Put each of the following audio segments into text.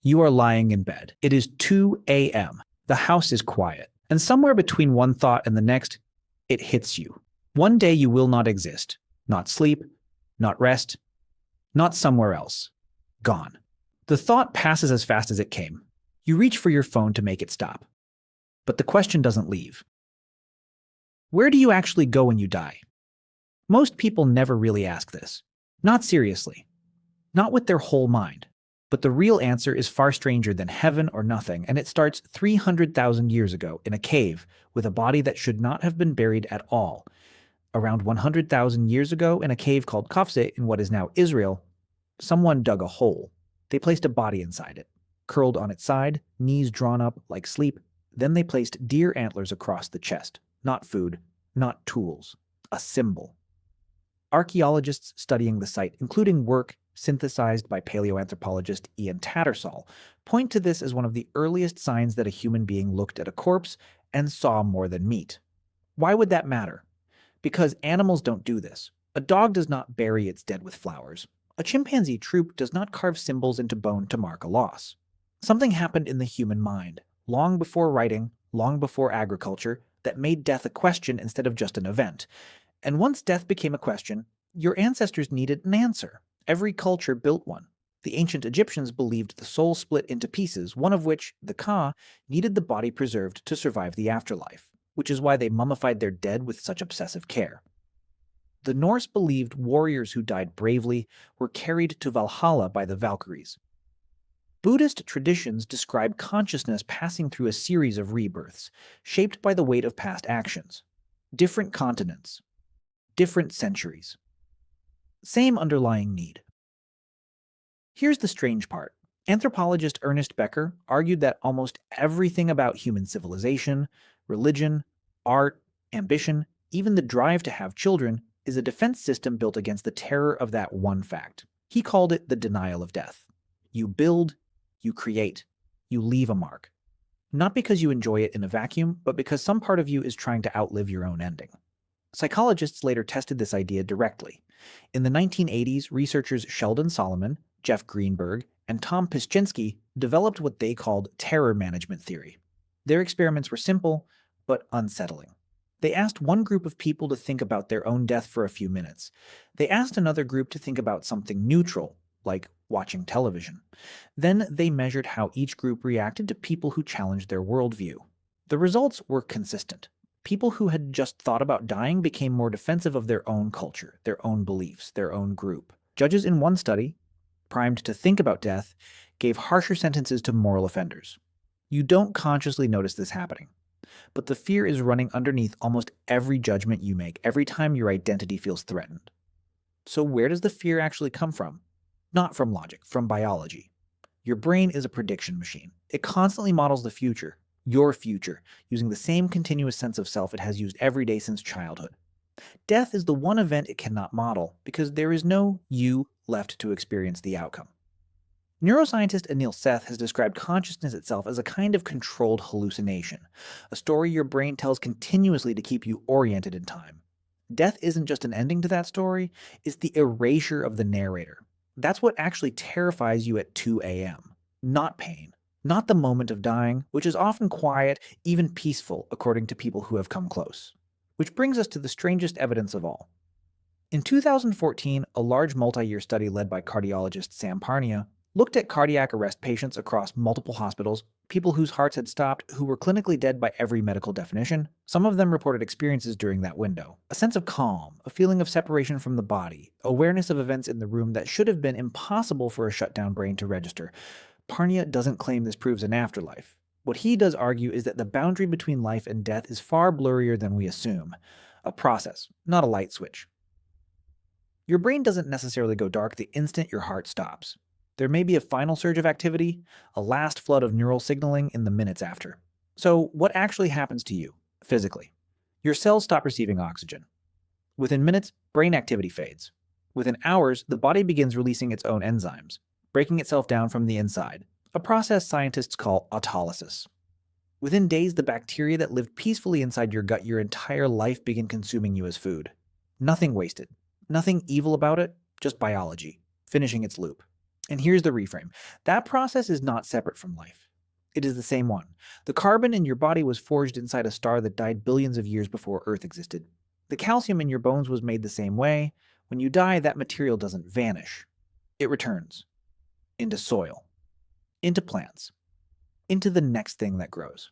You are lying in bed. It is 2 a.m. The house is quiet. And somewhere between one thought and the next, it hits you. One day you will not exist. Not sleep, not rest, not somewhere else. Gone. The thought passes as fast as it came. You reach for your phone to make it stop. But the question doesn't leave. Where do you actually go when you die? Most people never really ask this. Not seriously. Not with their whole mind. But the real answer is far stranger than heaven or nothing, and it starts 300,000 years ago in a cave with a body that should not have been buried at all. Around 100,000 years ago, in a cave called Kafse in what is now Israel, someone dug a hole. They placed a body inside it, curled on its side, knees drawn up like sleep. Then they placed deer antlers across the chest. Not food, not tools, a symbol. Archaeologists studying the site, including work synthesized by paleoanthropologist Ian Tattersall, point to this as one of the earliest signs that a human being looked at a corpse and saw more than meat. Why would that matter? Because animals don't do this. A dog does not bury its dead with flowers. A chimpanzee troop does not carve symbols into bone to mark a loss. Something happened in the human mind, long before writing, long before agriculture, that made death a question instead of just an event. And once death became a question, your ancestors needed an answer. Every culture built one. The ancient Egyptians believed the soul split into pieces, one of which, the Ka, needed the body preserved to survive the afterlife, which is why they mummified their dead with such obsessive care. The Norse believed warriors who died bravely were carried to Valhalla by the Valkyries. Buddhist traditions describe consciousness passing through a series of rebirths, shaped by the weight of past actions. Different continents. Different centuries. Same underlying need. Here's the strange part. Anthropologist Ernest Becker argued that almost everything about human civilization, religion, art, ambition, even the drive to have children, is a defense system built against the terror of that one fact. He called it the denial of death. You build, you create, you leave a mark. Not because you enjoy it in a vacuum, but because some part of you is trying to outlive your own ending. Psychologists later tested this idea directly. In the 1980s, researchers Sheldon Solomon, Jeff Greenberg, and Tom Pyszczynski developed what they called terror management theory. Their experiments were simple, but unsettling. They asked one group of people to think about their own death for a few minutes. They asked another group to think about something neutral, like watching television. Then they measured how each group reacted to people who challenged their worldview. The results were consistent. People who had just thought about dying became more defensive of their own culture, their own beliefs, their own group. Judges in one study, primed to think about death, gave harsher sentences to moral offenders. You don't consciously notice this happening, but the fear is running underneath almost every judgment you make, every time your identity feels threatened. So where does the fear actually come from? Not from logic, from biology. Your brain is a prediction machine. It constantly models the future, your future, using the same continuous sense of self it has used every day since childhood. Death is the one event it cannot model, because there is no you left to experience the outcome. Neuroscientist Anil Seth has described consciousness itself as a kind of controlled hallucination, a story your brain tells continuously to keep you oriented in time. Death isn't just an ending to that story, it's the erasure of the narrator. That's what actually terrifies you at 2 a.m. Not pain, not the moment of dying, which is often quiet, even peaceful, according to people who have come close. Which brings us to the strangest evidence of all. In 2014, a large multi-year study led by cardiologist Sam Parnia looked at cardiac arrest patients across multiple hospitals, people whose hearts had stopped, who were clinically dead by every medical definition. Some of them reported experiences during that window. A sense of calm, a feeling of separation from the body, awareness of events in the room that should have been impossible for a shut-down brain to register. Parnia doesn't claim this proves an afterlife. What he does argue is that the boundary between life and death is far blurrier than we assume. A process, not a light switch. Your brain doesn't necessarily go dark the instant your heart stops. There may be a final surge of activity, a last flood of neural signaling in the minutes after. So what actually happens to you, physically? Your cells stop receiving oxygen. Within minutes, brain activity fades. Within hours, the body begins releasing its own enzymes, breaking itself down from the inside, a process scientists call autolysis. Within days, the bacteria that lived peacefully inside your gut your entire life begin consuming you as food. Nothing wasted. Nothing evil about it, just biology, finishing its loop. And here's the reframe. That process is not separate from life. It is the same one. The carbon in your body was forged inside a star that died billions of years before Earth existed. The calcium in your bones was made the same way. When you die, that material doesn't vanish. It returns into soil, into plants, into the next thing that grows.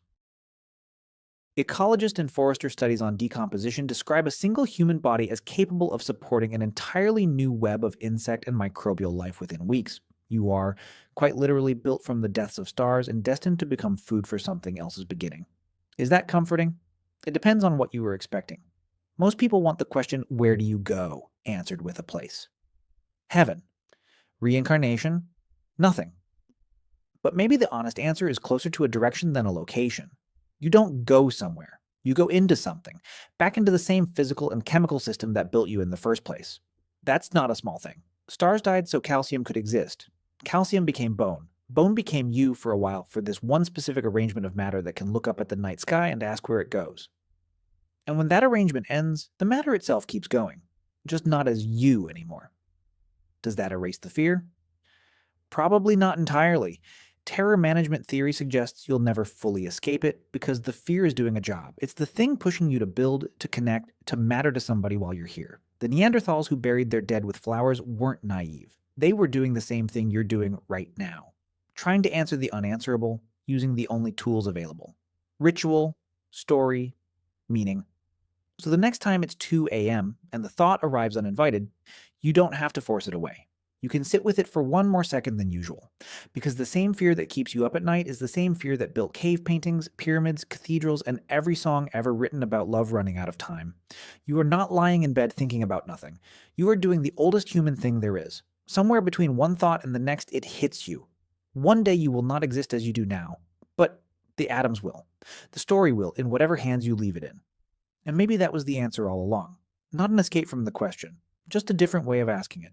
Ecologist and forester studies on decomposition describe a single human body as capable of supporting an entirely new web of insect and microbial life within weeks. You are, quite literally, built from the deaths of stars and destined to become food for something else's beginning. Is that comforting? It depends on what you were expecting. Most people want the question, where do you go, answered with a place. Heaven. Reincarnation? Nothing. But maybe the honest answer is closer to a direction than a location. You don't go somewhere. You go into something, back into the same physical and chemical system that built you in the first place. That's not a small thing. Stars died so calcium could exist. Calcium became bone. Bone became you for a while for this one specific arrangement of matter that can look up at the night sky and ask where it goes. And when that arrangement ends, the matter itself keeps going, just not as you anymore. Does that erase the fear? Probably not entirely. Terror management theory suggests you'll never fully escape it because the fear is doing a job. It's the thing pushing you to build, to connect, to matter to somebody while you're here. The Neanderthals who buried their dead with flowers weren't naive. They were doing the same thing you're doing right now. Trying to answer the unanswerable using the only tools available. Ritual, story, meaning. So the next time it's 2 a.m. and the thought arrives uninvited, you don't have to force it away. You can sit with it for one more second than usual, because the same fear that keeps you up at night is the same fear that built cave paintings, pyramids, cathedrals, and every song ever written about love running out of time. You are not lying in bed thinking about nothing. You are doing the oldest human thing there is. Somewhere between one thought and the next, it hits you. One day you will not exist as you do now, but the atoms will. The story will, in whatever hands you leave it in. And maybe that was the answer all along. Not an escape from the question, just a different way of asking it.